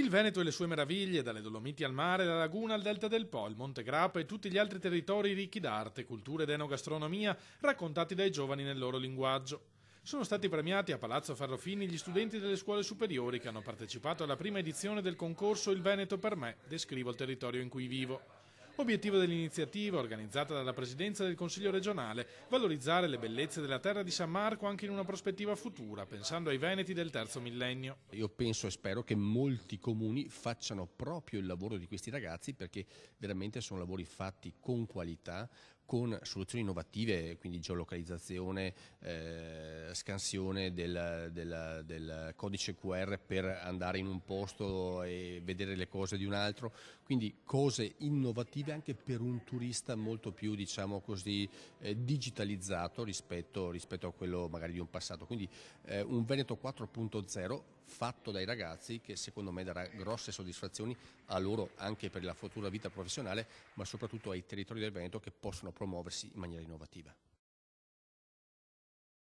Il Veneto e le sue meraviglie, dalle Dolomiti al mare, dalla laguna al delta del Po, il Monte Grappa e tutti gli altri territori ricchi d'arte, cultura ed enogastronomia, raccontati dai giovani nel loro linguaggio. Sono stati premiati a Palazzo Ferrofini gli studenti delle scuole superiori che hanno partecipato alla prima edizione del concorso Il Veneto per me, descrivo il territorio in cui vivo. Obiettivo dell'iniziativa, organizzata dalla Presidenza del Consiglio regionale, valorizzare le bellezze della terra di San Marco anche in una prospettiva futura, pensando ai veneti del terzo millennio. Io penso e spero che molti comuni facciano proprio il lavoro di questi ragazzi, perché veramente sono lavori fatti con qualità, con soluzioni innovative, quindi geolocalizzazione, scansione del codice QR per andare in un posto e vedere le cose di un altro, quindi cose innovative anche per un turista molto più, diciamo così, digitalizzato rispetto a quello magari di un passato. Quindi un Veneto 4.0 fatto dai ragazzi, che secondo me darà grosse soddisfazioni a loro anche per la futura vita professionale, ma soprattutto ai territori del Veneto che possono promuoversi in maniera innovativa.